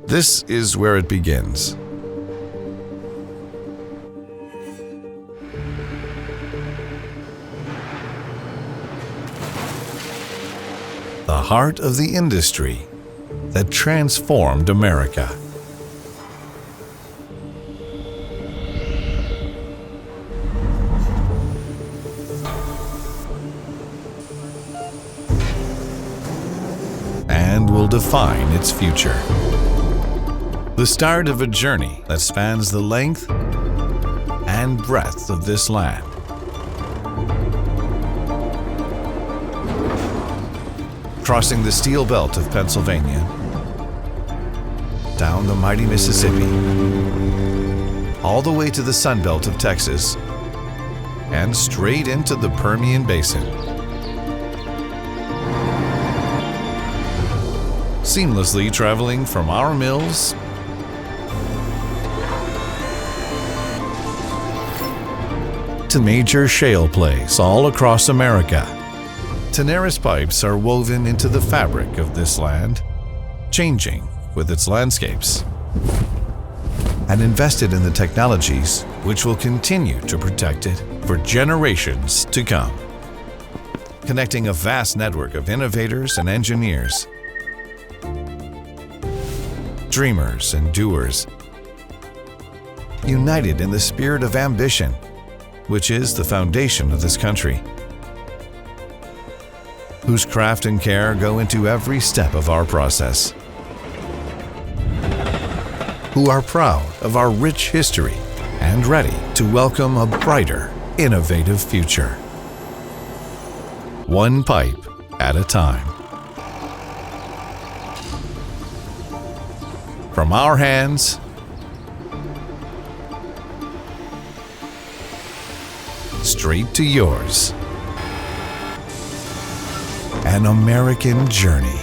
This is where it begins. The heart of the industry that transformed America. And will define its future. The start of a journey that spans the length and breadth of this land. Crossing the steel belt of Pennsylvania, down the mighty Mississippi, all the way to the Sun Belt of Texas, and straight into the Permian Basin. Seamlessly traveling from our mills to major shale plays all across America. Tenaris pipes are woven into the fabric of this land, changing with its landscapes, and invested in the technologies which will continue to protect it for generations to come. Connecting a vast network of innovators and engineers, dreamers and doers, united in the spirit of ambition, which is the foundation of this country, whose craft and care go into every step of our process, who are proud of our rich history and ready to welcome a brighter, innovative future. One pipe at a time. From our hands straight to yours. An American journey.